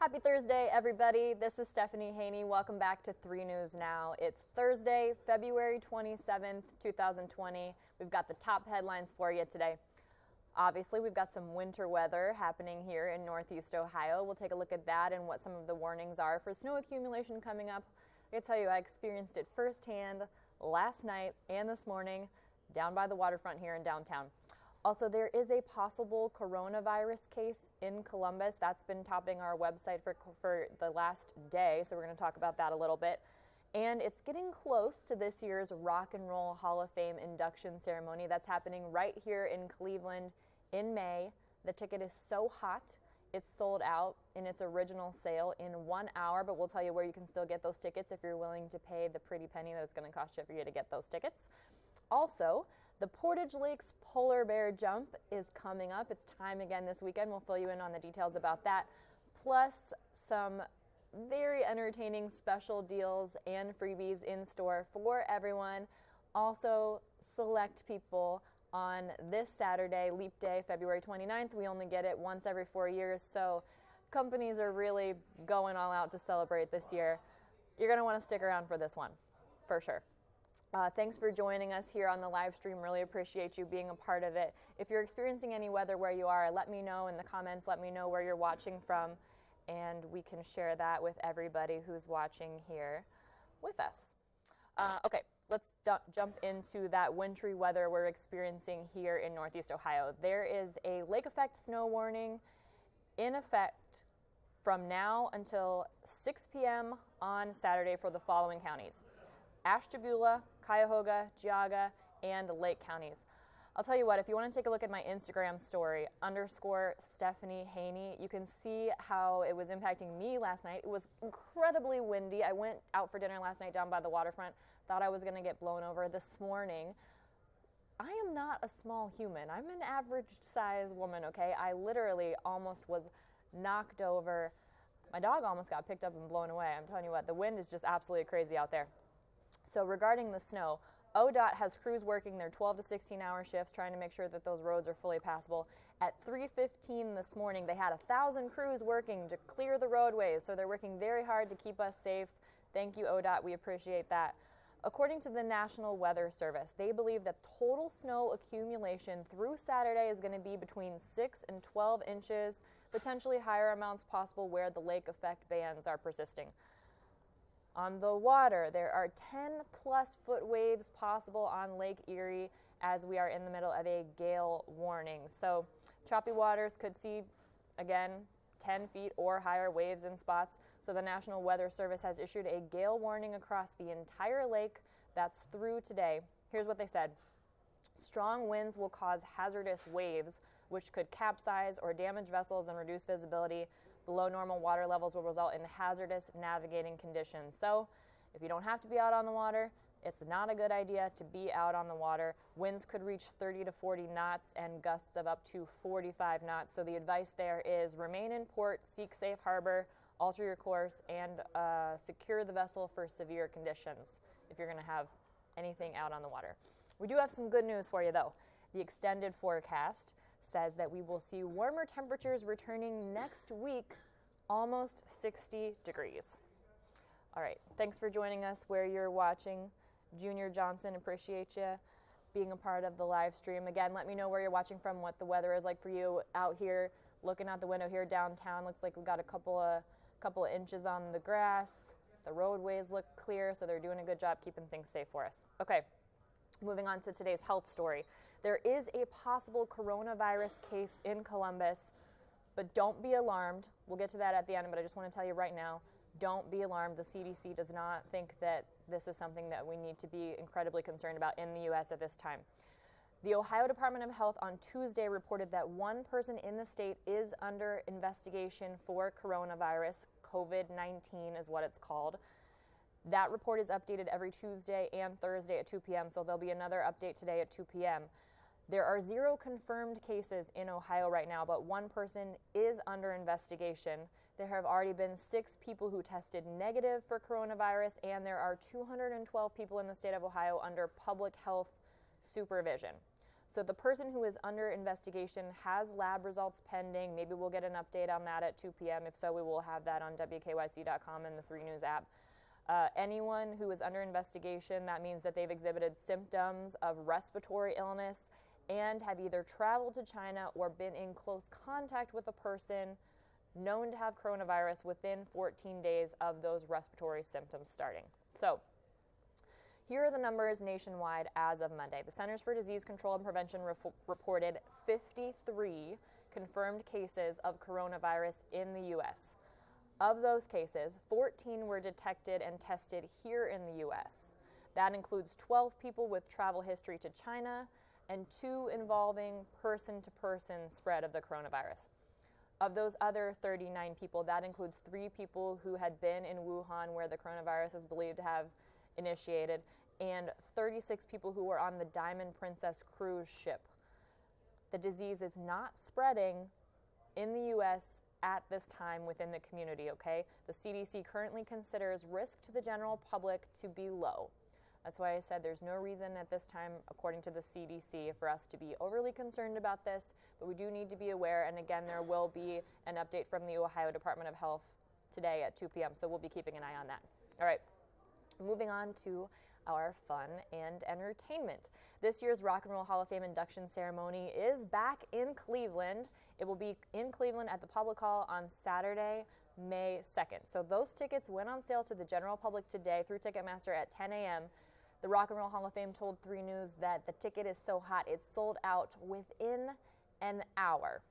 Happy Thursday, everybody. This is Stephanie Haney. Welcome back to 3 News Now. It's Thursday, February 27th, 2020. We've got the top headlines for you today. Obviously, we've got some winter weather happening here in Northeast Ohio. We'll take a look at that and what some of the warnings are for snow accumulation coming up. I can tell you, I experienced it firsthand last night and this morning down by the waterfront here in downtown. Also, there is a possible coronavirus case in Columbus. That's been topping our website for the last day, so we're going to talk about that a little bit. And it's getting close to this year's Rock and Roll Hall of Fame induction ceremony. That's happening right here in Cleveland in May. The ticket is so hot, it's sold out in its original sale in 1 hour, but we'll tell you where you can still get those tickets if you're willing to pay the pretty penny that it's going to cost you for you to get those tickets. Also, the Portage Lakes Polar Bear Jump is coming up. It's time again this weekend. We'll fill you in on the details about that, plus some very entertaining special deals and freebies in store for everyone. Also, select people on this Saturday, Leap Day, February 29th. We only get it once every 4 years, so companies are really going all out to celebrate this year. You're going to want to stick around for this one, for sure. Thanks for joining us here on the live stream. Really appreciate you being a part of it. If you're experiencing any weather where you are, let me know in the comments. Let me know where you're watching from, and we can share that with everybody who's watching here with us. Okay, let's jump into that wintry weather we're experiencing here in Northeast Ohio. There is a lake effect snow warning in effect from now until 6 p.m. on Saturday for the following counties: Ashtabula, Cuyahoga, Geauga, and Lake counties. I'll tell you what, if you want to take a look at my Instagram story, _Stephanie Haney, you can see how it was impacting me last night. It was incredibly windy. I went out for dinner last night down by the waterfront, thought I was going to get blown over. This morning, I am not a small human. I'm an average size woman, okay? I literally almost was knocked over. My dog almost got picked up and blown away. I'm telling you what, the wind is just absolutely crazy out there. So regarding the snow, ODOT has crews working their 12 to 16-hour shifts trying to make sure that those roads are fully passable. At 3:15 this morning, they had 1,000 crews working to clear the roadways, so they're working very hard to keep us safe. Thank you, ODOT. We appreciate that. According to the National Weather Service, they believe that total snow accumulation through Saturday is going to be between 6 and 12 inches, potentially higher amounts possible where the lake effect bands are persisting. On the water, there are 10+ foot waves possible on Lake Erie as we are in the middle of a gale warning. So choppy waters could see, again, 10 feet or higher waves in spots. So the National Weather Service has issued a gale warning across the entire lake. That's through today. Here's what they said. Strong winds will cause hazardous waves, which could capsize or damage vessels and reduce visibility. Below normal water levels will result in hazardous navigating conditions. So if you don't have to be out on the water, it's not a good idea to be out on the water. Winds could reach 30 to 40 knots and gusts of up to 45 knots. So the advice there is remain in port, seek safe harbor, alter your course, and secure the vessel for severe conditions if you're going to have anything out on the water. We do have some good news for you, though. The extended forecast says that we will see warmer temperatures returning next week, almost 60 degrees. All right, thanks for joining us where you're watching. Junior Johnson, appreciate you being a part of the live stream. Again, let me know where you're watching from, what the weather is like for you out here. Looking out the window here downtown, looks like we've got a couple of inches on the grass. The roadways look clear, so they're doing a good job keeping things safe for us. Okay. Moving on to today's health story. There is a possible coronavirus case in Columbus, but don't be alarmed. We'll get to that at the end, but I just want to tell you right now, don't be alarmed. The CDC does not think that this is something that we need to be incredibly concerned about in the U.S. at this time. The Ohio Department of Health on Tuesday reported that one person in the state is under investigation for coronavirus. COVID-19 is what it's called. That report is updated every Tuesday and Thursday at 2 p.m., so there'll be another update today at 2 p.m. There are 0 confirmed cases in Ohio right now, but one person is under investigation. There have already been 6 people who tested negative for coronavirus, and there are 212 people in the state of Ohio under public health supervision. So the person who is under investigation has lab results pending. Maybe we'll get an update on that at 2 p.m. If so, we will have that on WKYC.com and the 3 News app. Anyone who is under investigation, that means that they've exhibited symptoms of respiratory illness and have either traveled to China or been in close contact with a person known to have coronavirus within 14 days of those respiratory symptoms starting. So here are the numbers nationwide as of Monday. The Centers for Disease Control and Prevention reported 53 confirmed cases of coronavirus in the U.S. Of those cases, 14 were detected and tested here in the U.S. That includes 12 people with travel history to China and 2 involving person-to-person spread of the coronavirus. Of those other 39 people, that includes 3 people who had been in Wuhan, where the coronavirus is believed to have initiated, and 36 people who were on the Diamond Princess cruise ship. The disease is not spreading in the U.S. at this time within the community, okay? The CDC currently considers risk to the general public to be low. That's why I said there's no reason at this time, according to the CDC, for us to be overly concerned about this, but we do need to be aware, and again, there will be an update from the Ohio Department of Health today at 2 p.m., so we'll be keeping an eye on that. All right, moving on to our fun and entertainment. This year's Rock and Roll Hall of Fame induction ceremony is back in Cleveland. It will be in Cleveland at the Public Hall on Saturday, May 2nd. So those tickets went on sale to the general public today through Ticketmaster at 10 a.m. The Rock and Roll Hall of Fame told 3 News that the ticket is so hot it's sold out within an hour.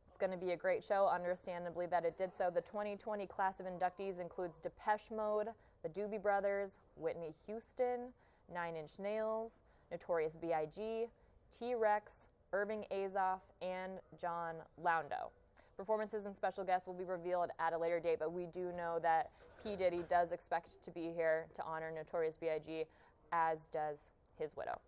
It's going to be a great show, understandably that it did so. The 2020 class of inductees includes Depeche Mode, the Doobie Brothers, Whitney Houston, 9 Inch Nails, Notorious B.I.G., T-Rex, Irving Azoff, and John Laundo. Performances and special guests will be revealed at a later date, but we do know that P. Diddy does expect to be here to honor Notorious B.I.G., as does his widow.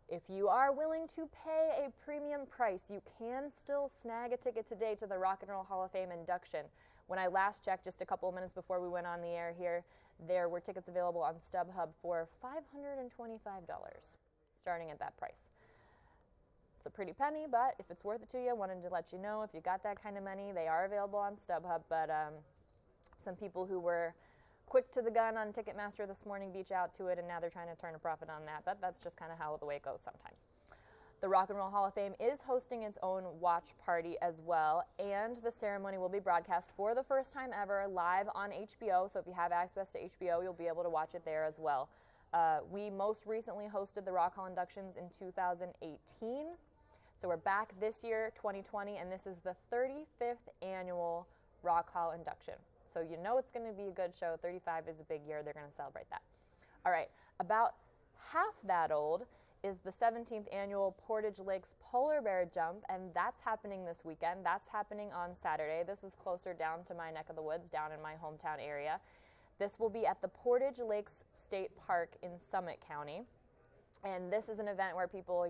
If you are willing to pay a premium price, you can still snag a ticket today to the Rock and Roll Hall of Fame induction. When I last checked, just a couple of minutes before we went on the air here, there were tickets available on StubHub for $525, starting at that price. It's a pretty penny, but if it's worth it to you, I wanted to let you know if you got that kind of money, they are available on StubHub, but some people who were quick to the gun on Ticketmaster this morning beat out to it, and now they're trying to turn a profit on that, but that's just kind of how the way it goes sometimes. The Rock and Roll Hall of Fame is hosting its own watch party as well, and the ceremony will be broadcast for the first time ever live on HBO, so if you have access to HBO, you'll be able to watch it there as well. We most recently hosted the Rock Hall inductions in 2018, so we're back this year, 2020, and this is the 35th annual Rock Hall induction. So you know it's going to be a good show. 35 is a big year. They're going to celebrate that. All right, about half that old is the 17th annual Portage Lakes Polar Bear Jump, and that's happening this weekend. That's happening on Saturday. This is closer down to my neck of the woods, down in my hometown area. This will be at the Portage Lakes State Park in Summit County. And this is an event where people,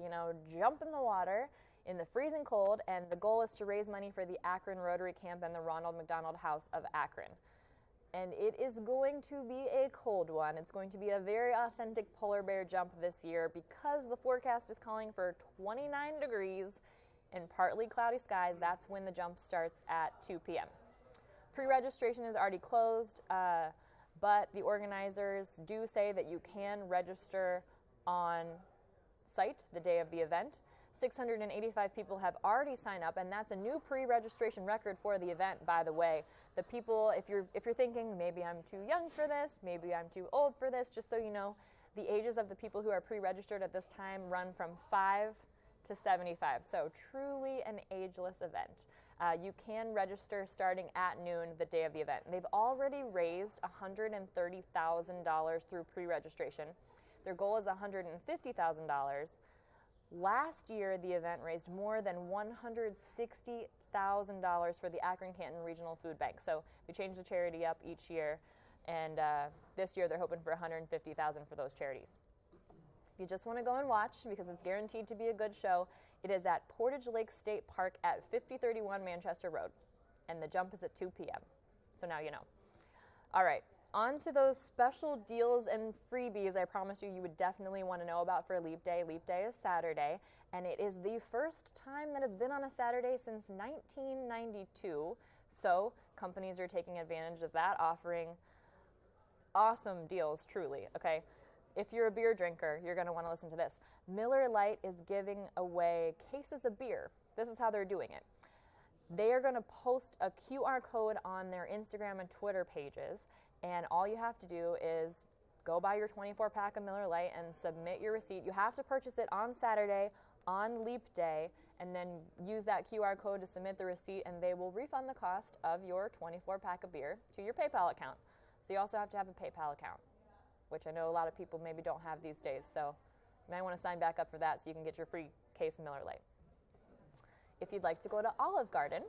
jump in the water in the freezing cold, and the goal is to raise money for the Akron Rotary Camp and the Ronald McDonald House of Akron. And it is going to be a cold one. It's going to be a very authentic polar bear jump this year because the forecast is calling for 29 degrees and partly cloudy skies. That's when the jump starts at 2 p.m. Pre-registration is already closed, but the organizers do say that you can register on site the day of the event. 685 people have already signed up, and that's a new pre-registration record for the event, by the way. The people, if you're thinking, maybe I'm too young for this, maybe I'm too old for this, just so you know, the ages of the people who are pre-registered at this time run from 5 to 75, so truly an ageless event. You can register starting at noon the day of the event. They've already raised $130,000 through pre-registration. Their goal is $150,000. Last year, the event raised more than $160,000 for the Akron-Canton Regional Food Bank. So they change the charity up each year, and this year they're hoping for $150,000 for those charities. If you just want to go and watch, because it's guaranteed to be a good show, it is at Portage Lakes State Park at 5031 Manchester Road, and the jump is at 2 p.m. So now you know. All right. On to those special deals and freebies I promised you would definitely want to know about for Leap Day. Leap Day is Saturday, and it is the first time that it's been on a Saturday since 1992. So companies are taking advantage of that, offering awesome deals, truly, okay? If you're a beer drinker, you're going to want to listen to this. Miller Lite is giving away cases of beer. This is how they're doing it. They are going to post a QR code on their Instagram and Twitter pages, and all you have to do is go buy your 24-pack of Miller Lite and submit your receipt. You have to purchase it on Saturday, on Leap Day, and then use that QR code to submit the receipt, and they will refund the cost of your 24-pack of beer to your PayPal account. So you also have to have a PayPal account, which I know a lot of people maybe don't have these days, so you might want to sign back up for that so you can get your free case of Miller Lite. If you'd like to go to Olive Garden,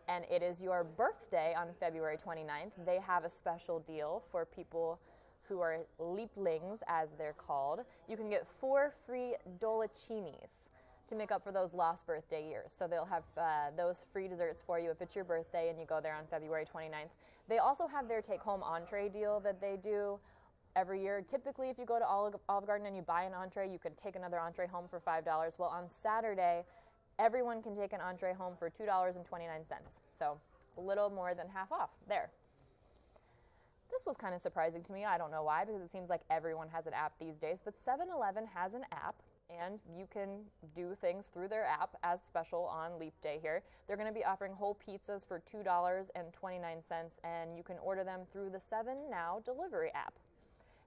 and it is your birthday on February 29th, they have a special deal for people who are leaplings, as they're called. You can get 4 free dolcinis to make up for those lost birthday years. So they'll have those free desserts for you if it's your birthday and you go there on February 29th. They also have their take-home entree deal that they do every year. Typically, if you go to Olive Garden and you buy an entree, you can take another entree home for $5. Well, on Saturday, everyone can take an entree home for $2.29. So a little more than half off there. This was kind of surprising to me. I don't know why, because it seems like everyone has an app these days, but 7-Eleven has an app, and you can do things through their app as special on Leap Day here. They're going to be offering whole pizzas for $2.29, and you can order them through the 7NOW delivery app.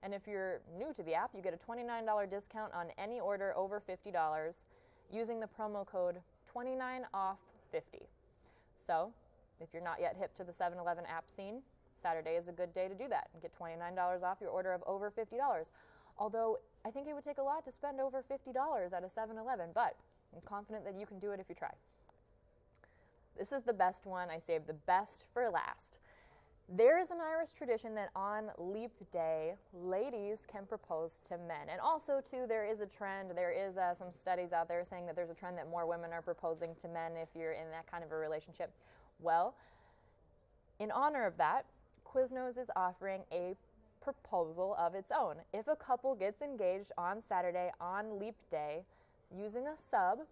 And if you're new to the app, you get a $29 discount on any order over $50 using the promo code 29OFF50. So if you're not yet hip to the 7-Eleven app scene, Saturday is a good day to do that and get $29 off your order of over $50. Although I think it would take a lot to spend over $50 at a 7-Eleven, but I'm confident that you can do it if you try. This is the best one. I saved the best for last. There is an Irish tradition that on Leap Day, ladies can propose to men. And also, too, there is a trend. There is some studies out there saying that there's a trend that more women are proposing to men if you're in that kind of a relationship. Well, in honor of that, Quiznos is offering a proposal of its own. If a couple gets engaged on Saturday on Leap Day using a sub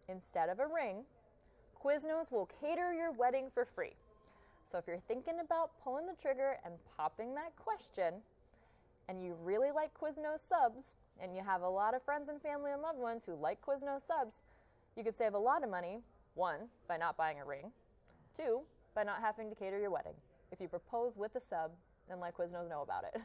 instead of a ring, Quiznos will cater your wedding for free. So if you're thinking about pulling the trigger and popping that question, and you really like Quiznos subs, and you have a lot of friends and family and loved ones who like Quiznos subs, you could save a lot of money, 1, by not buying a ring, 2, by not having to cater your wedding. If you propose with a sub, then let Quiznos know about it.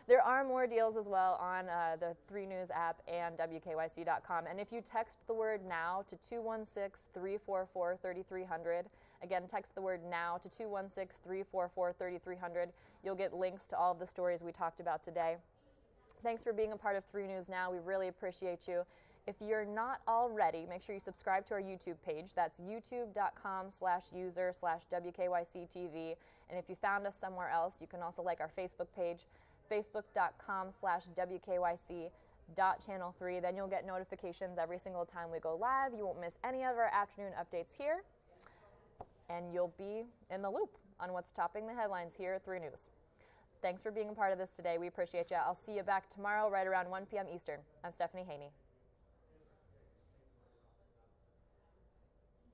There are more deals as well on the 3 News app and WKYC.com. And if you text the word NOW to 216-344-3300, again, text the word NOW to 216-344-3300, you'll get links to all of the stories we talked about today. Thanks for being a part of 3 News Now. We really appreciate you. If you're not already, make sure you subscribe to our YouTube page. That's youtube.com/user/WKYC-TV. And if you found us somewhere else, you can also like our Facebook page, facebook.com/WKYC.channel3. Then you'll get notifications every single time we go live. You won't miss any of our afternoon updates here. And you'll be in the loop on what's topping the headlines here at 3 News. Thanks for being a part of this today. We appreciate you. I'll see you back tomorrow right around 1 p.m. Eastern. I'm Stephanie Haney.